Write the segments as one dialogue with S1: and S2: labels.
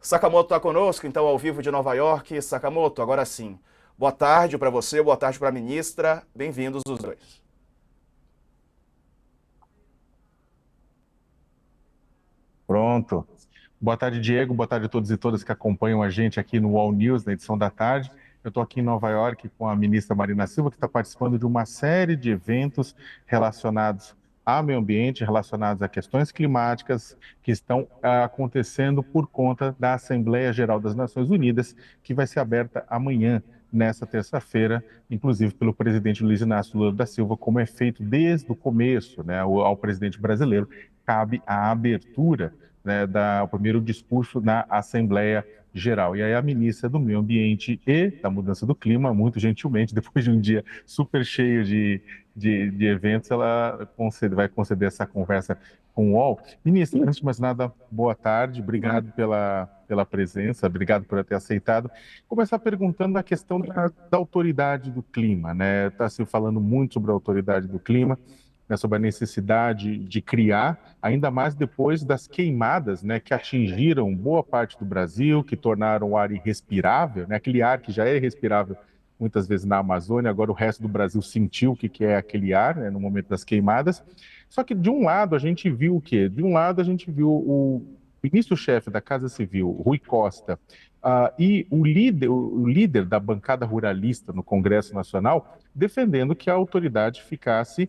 S1: Sakamoto está conosco, então, ao vivo de Nova York. Sakamoto, agora sim. Boa tarde para você, boa tarde para a ministra. Bem-vindos os dois.
S2: Pronto. Boa tarde, Diego. Boa tarde a todos e todas que acompanham a gente aqui no All News, na edição da tarde. Eu estou aqui em Nova York com a ministra Marina Silva, que está participando de uma série de eventos relacionados ao meio ambiente, relacionados a questões climáticas que estão acontecendo por conta da Assembleia Geral das Nações Unidas, que vai ser aberta amanhã, nessa terça-feira, inclusive pelo presidente Luiz Inácio Lula da Silva, como é feito desde o começo, né, ao presidente brasileiro, cabe a abertura, né, o primeiro discurso na Assembleia Geral. E aí a ministra do Meio Ambiente e da Mudança do Clima, muito gentilmente, depois de um dia super cheio de eventos, ela vai conceder essa conversa com o UOL. Ministra, antes de mais nada, boa tarde, obrigado pela presença, obrigado por ter aceitado. Começar perguntando a questão da autoridade do clima, né? Está se falando muito sobre a autoridade do clima, né, sobre a necessidade de criar, ainda mais depois das queimadas, né, que atingiram boa parte do Brasil, que tornaram o ar irrespirável, né, aquele ar que já é irrespirável muitas vezes na Amazônia, agora o resto do Brasil sentiu o que é aquele ar, né, no momento das queimadas. Só que de um lado a gente viu o quê? De um lado a gente viu o ministro-chefe da Casa Civil, Rui Costa, e o líder da bancada ruralista no Congresso Nacional, defendendo que a autoridade ficasse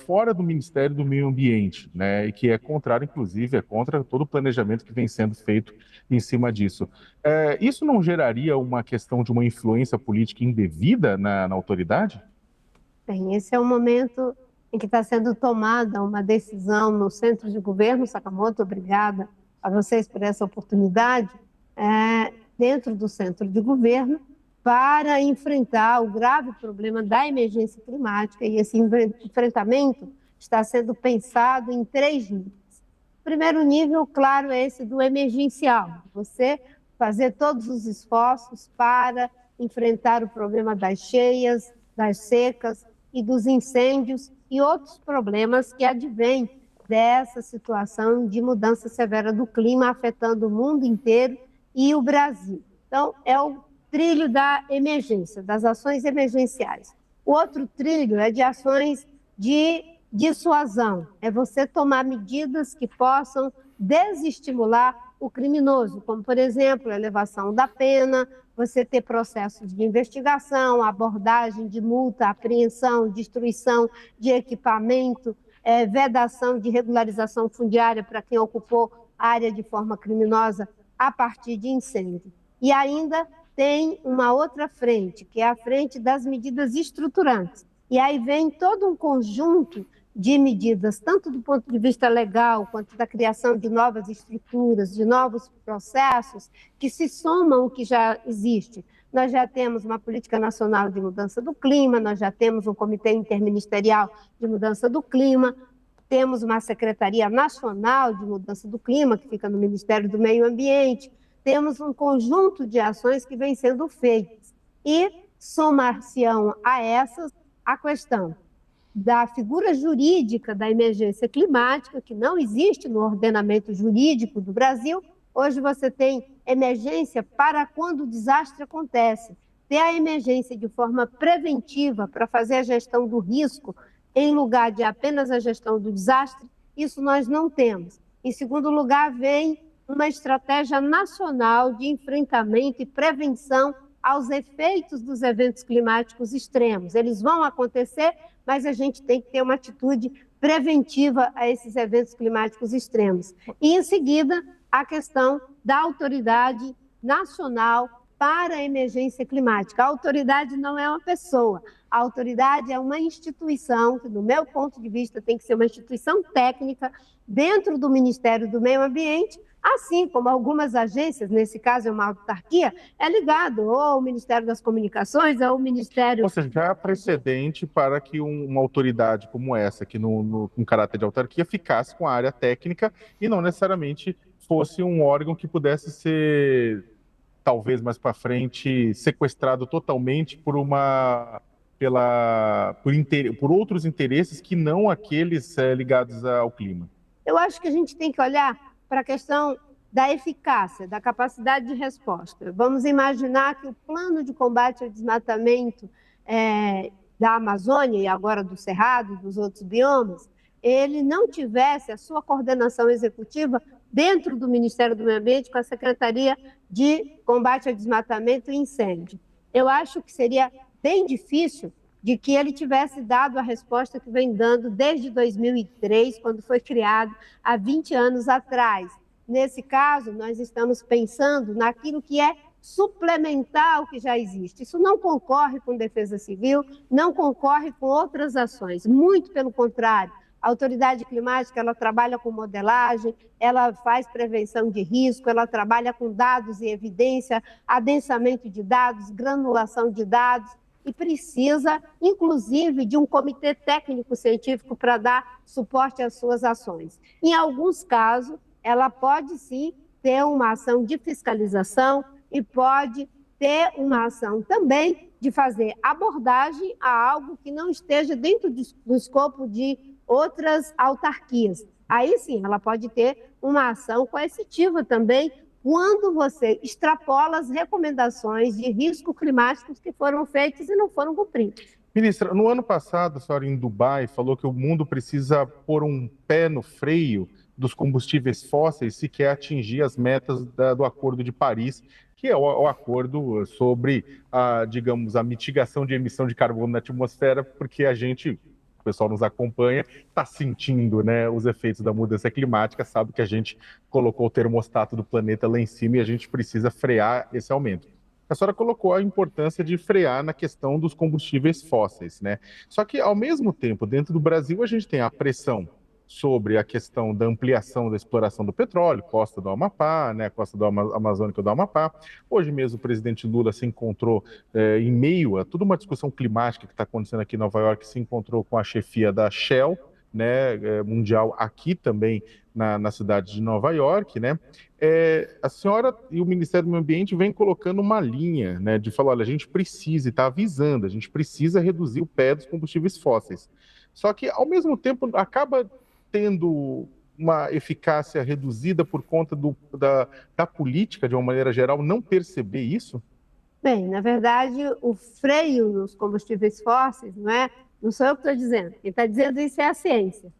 S2: fora do Ministério do Meio Ambiente, né, e que é contrário, inclusive, é contra todo o planejamento que vem sendo feito em cima disso. Isso não geraria uma questão de uma influência política indevida na autoridade?
S3: Bem, esse é o momento em que está sendo tomada uma decisão no centro de governo. Sakamoto, obrigada a vocês por essa oportunidade, dentro do centro de governo, para enfrentar o grave problema da emergência climática, e esse enfrentamento está sendo pensado em 3 níveis. O primeiro nível, claro, é esse do emergencial, você fazer todos os esforços para enfrentar o problema das cheias, das secas e dos incêndios e outros problemas que advêm dessa situação de mudança severa do clima afetando o mundo inteiro e o Brasil. Então, é o trilho da emergência, das ações emergenciais. O outro trilho é de ações de dissuasão, é você tomar medidas que possam desestimular o criminoso, como, por exemplo, a elevação da pena, você ter processos de investigação, abordagem de multa, apreensão, destruição de equipamento, vedação de regularização fundiária para quem ocupou área de forma criminosa a partir de incêndio. E ainda tem uma outra frente, que é a frente das medidas estruturantes. E aí vem todo um conjunto de medidas, tanto do ponto de vista legal, quanto da criação de novas estruturas, de novos processos, que se somam ao que já existe. Nós já temos uma política nacional de mudança do clima, nós já temos um comitê interministerial de mudança do clima, temos uma Secretaria Nacional de Mudança do Clima, que fica no Ministério do Meio Ambiente, temos um conjunto de ações que vem sendo feitas. E somar-se-ão a essas a questão da figura jurídica da emergência climática, que não existe no ordenamento jurídico do Brasil. Hoje você tem emergência para quando o desastre acontece. Ter a emergência de forma preventiva para fazer a gestão do risco, em lugar de apenas a gestão do desastre, isso nós não temos. Em segundo lugar, vem uma estratégia nacional de enfrentamento e prevenção aos efeitos dos eventos climáticos extremos. Eles vão acontecer, mas a gente tem que ter uma atitude preventiva a esses eventos climáticos extremos. E, em seguida, a questão da autoridade nacional para a emergência climática. A autoridade não é uma pessoa, a autoridade é uma instituição, que, do meu ponto de vista, tem que ser uma instituição técnica dentro do Ministério do Meio Ambiente, assim como algumas agências, nesse caso é uma autarquia, é ligado ou ao Ministério das Comunicações, ou ao Ministério...
S2: Ou seja, já há precedente para que uma autoridade como essa, que com caráter de autarquia, ficasse com a área técnica e não necessariamente fosse um órgão que pudesse ser, talvez mais para frente, sequestrado totalmente por outros interesses que não aqueles ligados ao clima.
S3: Eu acho que a gente tem que olhar para a questão da eficácia, da capacidade de resposta. Vamos imaginar que o plano de combate ao desmatamento da Amazônia e agora do Cerrado, dos outros biomas, ele não tivesse a sua coordenação executiva dentro do Ministério do Meio Ambiente com a Secretaria de Combate ao Desmatamento e Incêndio. Eu acho que seria bem difícil de que ele tivesse dado a resposta que vem dando desde 2003, quando foi criado há 20 anos atrás. Nesse caso, nós estamos pensando naquilo que é suplementar o que já existe. Isso não concorre com defesa civil, não concorre com outras ações, muito pelo contrário. A autoridade climática, ela trabalha com modelagem, ela faz prevenção de risco, ela trabalha com dados e evidência, adensamento de dados, granulação de dados, e precisa, inclusive, de um comitê técnico-científico para dar suporte às suas ações. Em alguns casos, ela pode, sim, ter uma ação de fiscalização e pode ter uma ação também de fazer abordagem a algo que não esteja dentro do escopo de outras autarquias. Aí sim, ela pode ter uma ação coercitiva também, quando você extrapola as recomendações de risco climáticos que foram feitas e não foram cumpridas.
S2: Ministra, no ano passado, a senhora em Dubai falou que o mundo precisa pôr um pé no freio dos combustíveis fósseis se quer atingir as metas do Acordo de Paris, que é o acordo sobre digamos, a mitigação de emissão de carbono na atmosfera, porque o pessoal nos acompanha, está sentindo, né, os efeitos da mudança climática, sabe que a gente colocou o termostato do planeta lá em cima e a gente precisa frear esse aumento. A senhora colocou a importância de frear na questão dos combustíveis fósseis, né? Só que, ao mesmo tempo, dentro do Brasil, a gente tem a pressão sobre a questão da ampliação da exploração do petróleo, costa do Amapá, né, costa do amazônica do Amapá. Hoje mesmo o presidente Lula se encontrou em meio a toda uma discussão climática que está acontecendo aqui em Nova York, se encontrou com a chefia da Shell, né, mundial, aqui também na cidade de Nova York, né? A senhora e o Ministério do Meio Ambiente vem colocando uma linha, né, de falar, olha, a gente precisa, e está avisando, a gente precisa reduzir o pé dos combustíveis fósseis. Só que, ao mesmo tempo, acaba tendo uma eficácia reduzida por conta da política, de uma maneira geral, não perceber isso?
S3: Bem, na verdade, o freio nos combustíveis fósseis, não sou eu que estou dizendo, quem está dizendo isso é a ciência.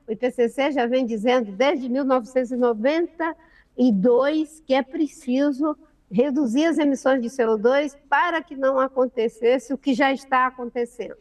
S3: O IPCC já vem dizendo desde 1992 que é preciso reduzir as emissões de CO2 para que não acontecesse o que já está acontecendo.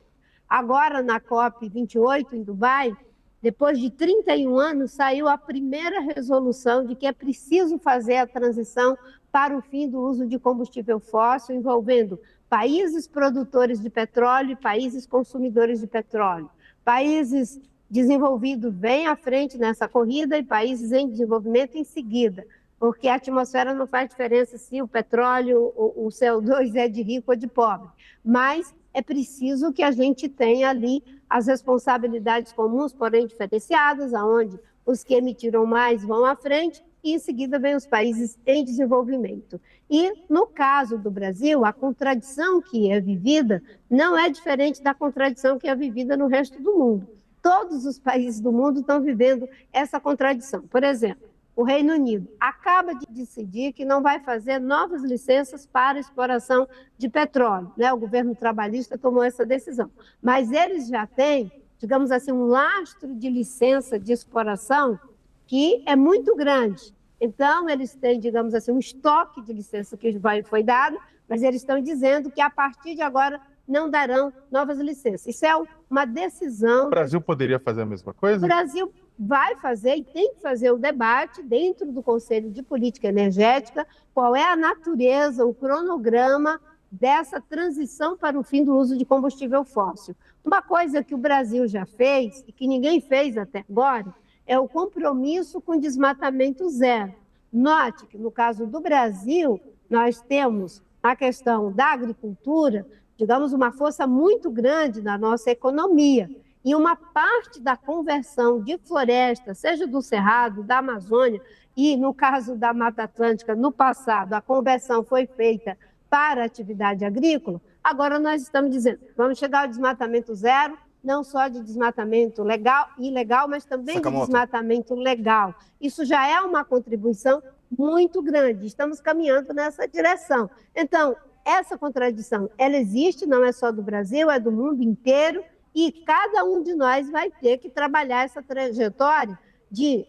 S3: Agora, na COP28, em Dubai, depois de 31 anos, saiu a primeira resolução de que é preciso fazer a transição para o fim do uso de combustível fóssil, envolvendo países produtores de petróleo e países consumidores de petróleo. Países desenvolvidos vêm à frente nessa corrida e países em desenvolvimento em seguida, porque a atmosfera não faz diferença se o petróleo, o CO2 é de rico ou de pobre, mas é preciso que a gente tenha ali as responsabilidades comuns, porém diferenciadas, onde os que emitiram mais vão à frente e, em seguida, vem os países em desenvolvimento. E, no caso do Brasil, a contradição que é vivida não é diferente da contradição que é vivida no resto do mundo. Todos os países do mundo estão vivendo essa contradição. Por exemplo, o Reino Unido acaba de decidir que não vai fazer novas licenças para exploração de petróleo, O governo trabalhista tomou essa decisão. Mas eles já têm, digamos assim, um lastro de licença de exploração que é muito grande. Então, eles têm, digamos assim, um estoque de licença que foi dado, mas eles estão dizendo que, a partir de agora, não darão novas licenças. Isso é uma decisão...
S2: O Brasil poderia fazer a mesma coisa?
S3: O Brasil vai fazer e tem que fazer o debate dentro do Conselho de Política Energética, qual é a natureza, o cronograma dessa transição para o fim do uso de combustível fóssil. Uma coisa que o Brasil já fez e que ninguém fez até agora é o compromisso com desmatamento zero. Note que, no caso do Brasil, nós temos a questão da agricultura, digamos, uma força muito grande na nossa economia. E uma parte da conversão de floresta, seja do Cerrado, da Amazônia, e no caso da Mata Atlântica, no passado, a conversão foi feita para a atividade agrícola, agora nós estamos dizendo, vamos chegar ao desmatamento zero, não só de desmatamento legal, ilegal, mas também de desmatamento legal. Isso já é uma contribuição muito grande. Estamos caminhando nessa direção. Então, essa contradição, ela existe, não é só do Brasil, é do mundo inteiro, e cada um de nós vai ter que trabalhar essa trajetória de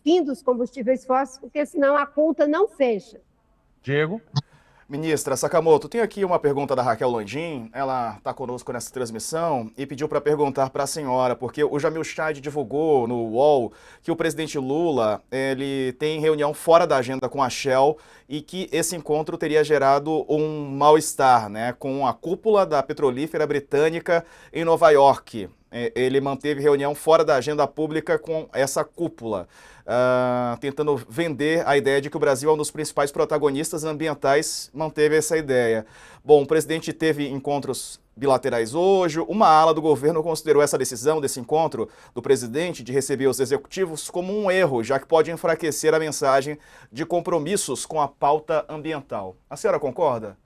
S3: fim dos combustíveis fósseis, porque senão a conta não fecha.
S2: Diego?
S1: Ministra Sakamoto, tem aqui uma pergunta da Raquel Landim, ela está conosco nessa transmissão e pediu para perguntar para a senhora, porque o Jamil Chad divulgou no UOL que o presidente Lula ele tem reunião fora da agenda com a Shell e que esse encontro teria gerado um mal-estar, né, com a cúpula da petrolífera britânica em Nova York. Ele manteve reunião fora da agenda pública com essa cúpula, tentando vender a ideia de que o Brasil é um dos principais protagonistas ambientais, manteve essa ideia. Bom, o presidente teve encontros bilaterais hoje, uma ala do governo considerou essa decisão desse encontro do presidente de receber os executivos como um erro, já que pode enfraquecer a mensagem de compromissos com a pauta ambiental. A senhora concorda?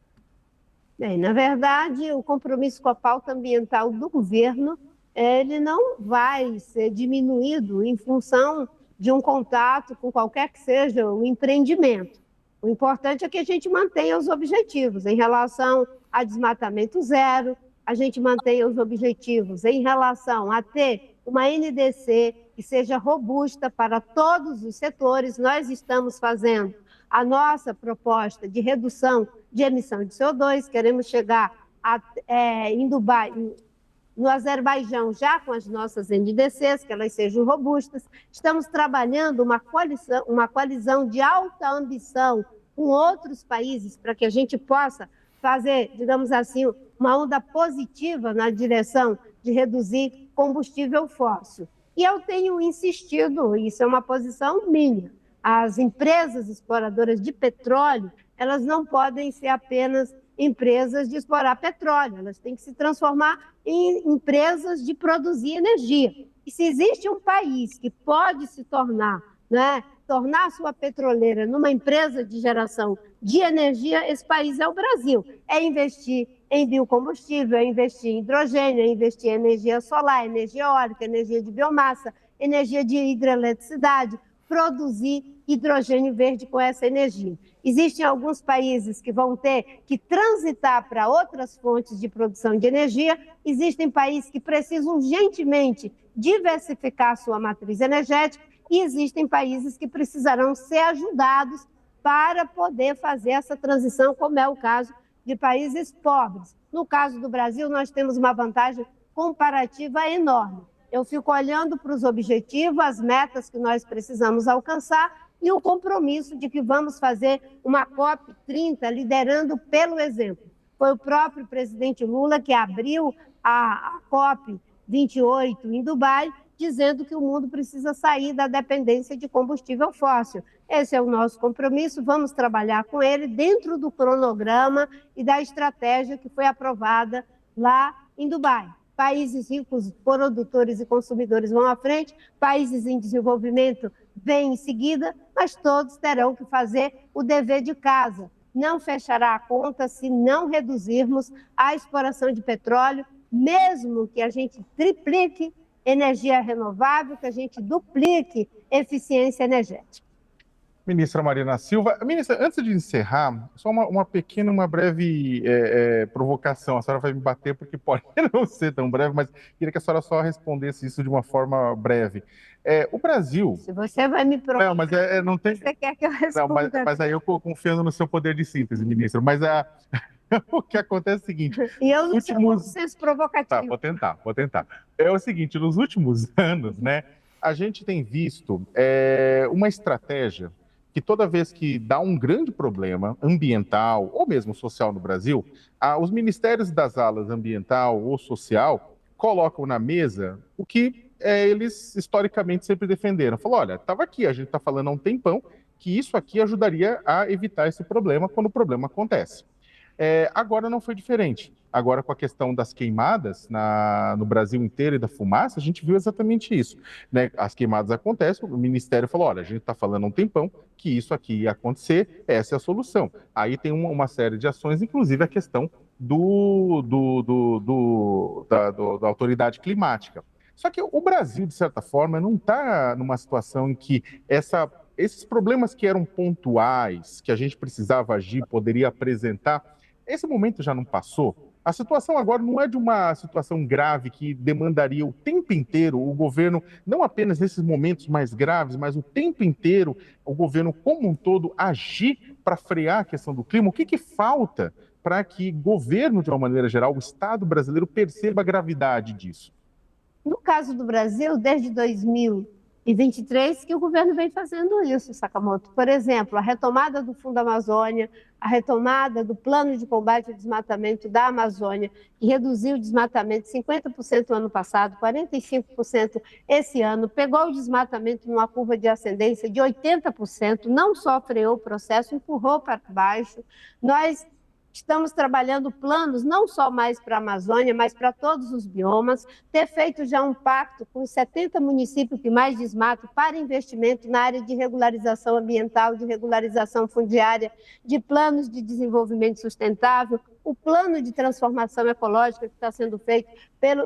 S3: Bem, na verdade, o compromisso com a pauta ambiental do governo ele não vai ser diminuído em função de um contato com qualquer que seja o empreendimento. O importante é que a gente mantenha os objetivos em relação a desmatamento zero, a gente mantenha os objetivos em relação a ter uma NDC que seja robusta para todos os setores. Nós estamos fazendo a nossa proposta de redução de emissão de CO2, queremos chegar em Dubai, no Azerbaijão, já com as nossas NDCs, que elas sejam robustas. Estamos trabalhando uma coalizão de alta ambição com outros países para que a gente possa fazer, digamos assim, uma onda positiva na direção de reduzir combustível fóssil. E eu tenho insistido, isso é uma posição minha, as empresas exploradoras de petróleo, elas não podem ser apenas empresas de explorar petróleo, elas têm que se transformar em empresas de produzir energia. E se existe um país que pode se tornar a sua petroleira numa empresa de geração de energia, esse país é o Brasil. É investir em biocombustível, é investir em hidrogênio, é investir em energia solar, energia eólica, energia de biomassa, energia de hidroeletricidade, produzir hidrogênio verde com essa energia. Existem alguns países que vão ter que transitar para outras fontes de produção de energia, existem países que precisam urgentemente diversificar sua matriz energética e existem países que precisarão ser ajudados para poder fazer essa transição, como é o caso de países pobres. No caso do Brasil, nós temos uma vantagem comparativa enorme. Eu fico olhando para os objetivos, as metas que nós precisamos alcançar e o compromisso de que vamos fazer uma COP30 liderando pelo exemplo. Foi o próprio presidente Lula que abriu a COP28 em Dubai, dizendo que o mundo precisa sair da dependência de combustível fóssil. Esse é o nosso compromisso, vamos trabalhar com ele dentro do cronograma e da estratégia que foi aprovada lá em Dubai. Países ricos, produtores e consumidores vão à frente, países em desenvolvimento vêm em seguida, mas todos terão que fazer o dever de casa. Não fechará a conta se não reduzirmos a exploração de petróleo, mesmo que a gente triplique energia renovável, que a gente duplique eficiência energética.
S2: Ministra Marina Silva. Ministra, antes de encerrar, só uma breve provocação. A senhora vai me bater porque pode não ser tão breve, mas queria que a senhora só respondesse isso de uma forma breve. O Brasil...
S3: Se você vai me provocar,
S2: não, mas não tem...
S3: você quer que eu responda?
S2: Não, mas aí eu confiando no seu poder de síntese, ministra. Mas o que acontece é o seguinte...
S3: E eu não sou muito senso provocativo.
S2: Tá, vou tentar. É o seguinte, nos últimos anos, né, a gente tem visto uma estratégia que toda vez que dá um grande problema ambiental ou mesmo social no Brasil, os ministérios das alas ambiental ou social colocam na mesa o que eles historicamente sempre defenderam. Falou, olha, estava aqui, a gente está falando há um tempão que isso aqui ajudaria a evitar esse problema quando o problema acontece. Agora não foi diferente. Agora, com a questão das queimadas no Brasil inteiro e da fumaça, a gente viu exatamente isso, né? As queimadas acontecem, o Ministério falou, olha, a gente está falando há um tempão que isso aqui ia acontecer, essa é a solução. Aí tem uma série de ações, inclusive a questão da autoridade climática. Só que o Brasil, de certa forma, não está numa situação em que esses problemas que eram pontuais, que a gente precisava agir, poderia apresentar, esse momento já não passou. A situação agora não é de uma situação grave que demandaria o tempo inteiro o governo, não apenas nesses momentos mais graves, mas o tempo inteiro o governo como um todo agir para frear a questão do clima. O que falta para que o governo, de uma maneira geral, o Estado brasileiro perceba a gravidade disso?
S3: No caso do Brasil, desde 2023, que o governo vem fazendo isso, Sakamoto. Por exemplo, a retomada do Fundo Amazônia, a retomada do Plano de Combate ao Desmatamento da Amazônia, que reduziu o desmatamento 50% no ano passado, 45% esse ano, pegou o desmatamento numa curva de ascendência de 80%, não só freou o processo, empurrou para baixo. Nós estamos trabalhando planos não só mais para a Amazônia, mas para todos os biomas, ter feito já um pacto com os 70 municípios que mais desmatam para investimento na área de regularização ambiental, de regularização fundiária, de planos de desenvolvimento sustentável, o plano de transformação ecológica que está sendo feito,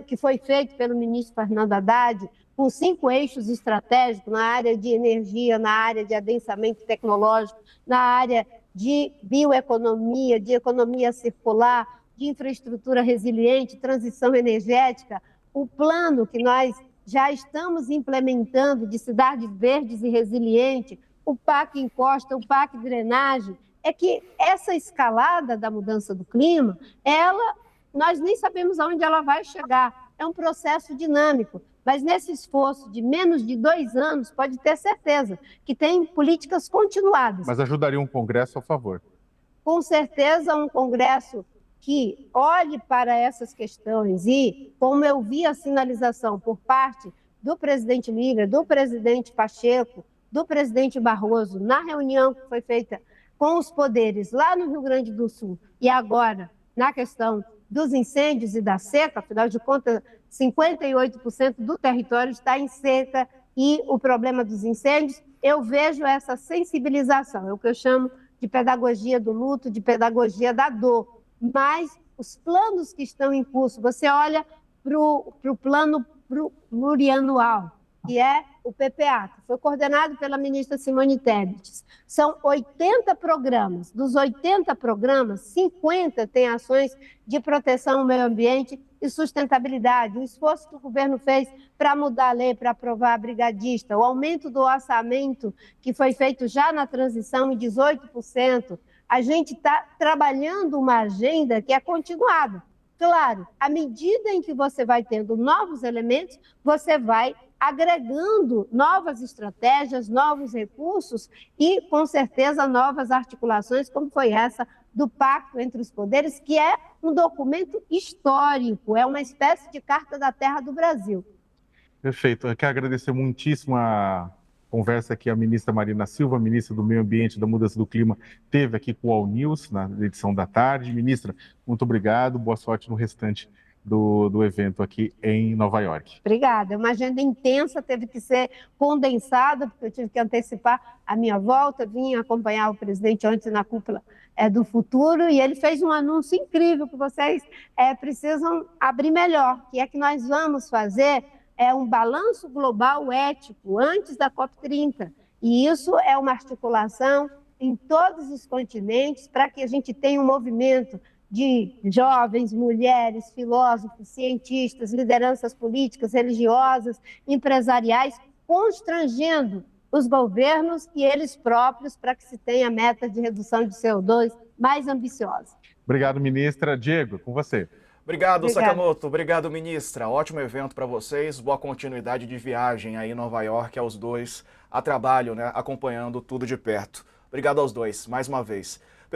S3: que foi feito pelo ministro Fernando Haddad, com 5 eixos estratégicos na área de energia, na área de adensamento tecnológico, na área de bioeconomia, de economia circular, de infraestrutura resiliente, transição energética, o plano que nós já estamos implementando de cidades verdes e resilientes, o PAC Encosta, o PAC Drenagem, é que essa escalada da mudança do clima, nós nem sabemos aonde ela vai chegar, é um processo dinâmico. Mas nesse esforço de menos de 2 anos, pode ter certeza que tem políticas continuadas.
S2: Mas ajudaria um Congresso a favor?
S3: Com certeza, um Congresso que olhe para essas questões e, como eu vi a sinalização por parte do presidente Lira, do presidente Pacheco, do presidente Barroso, na reunião que foi feita com os poderes lá no Rio Grande do Sul e agora na questão dos incêndios e da seca, afinal de contas, 58% do território está em seca e o problema dos incêndios, eu vejo essa sensibilização, é o que eu chamo de pedagogia do luto, de pedagogia da dor. Mas os planos que estão em curso, você olha para o plano plurianual, que é o PPA, que foi coordenado pela ministra Simone Tebet. São 80 programas. Dos 80 programas, 50 têm ações de proteção ao meio ambiente e sustentabilidade. O esforço que o governo fez para mudar a lei, para aprovar a brigadista, o aumento do orçamento que foi feito já na transição em 18%. A gente está trabalhando uma agenda que é continuada. Claro, à medida em que você vai tendo novos elementos, você vai agregando novas estratégias, novos recursos e, com certeza, novas articulações, como foi essa do Pacto entre os Poderes, que é um documento histórico, é uma espécie de carta da terra do Brasil.
S2: Perfeito. Eu quero agradecer muitíssimo a conversa que a ministra Marina Silva, ministra do Meio Ambiente e da Mudança do Clima, teve aqui com o All News, na edição da tarde. Ministra, muito obrigado, boa sorte no restante do evento aqui em Nova York.
S3: Obrigada. É uma agenda intensa, teve que ser condensada, porque eu tive que antecipar a minha volta, vim acompanhar o presidente ontem na cúpula do futuro, e ele fez um anúncio incrível que vocês precisam abrir melhor, que é que nós vamos fazer um balanço global ético antes da COP30. E isso é uma articulação em todos os continentes para que a gente tenha um movimento de jovens, mulheres, filósofos, cientistas, lideranças políticas, religiosas, empresariais, constrangendo os governos e eles próprios para que se tenha meta de redução de CO2 mais ambiciosa.
S2: Obrigado, ministra. Diego, com você.
S1: Obrigado, Sakamoto. Obrigado, ministra. Ótimo evento para vocês. Boa continuidade de viagem aí em Nova York, aos dois a trabalho, né, acompanhando tudo de perto. Obrigado aos dois, mais uma vez.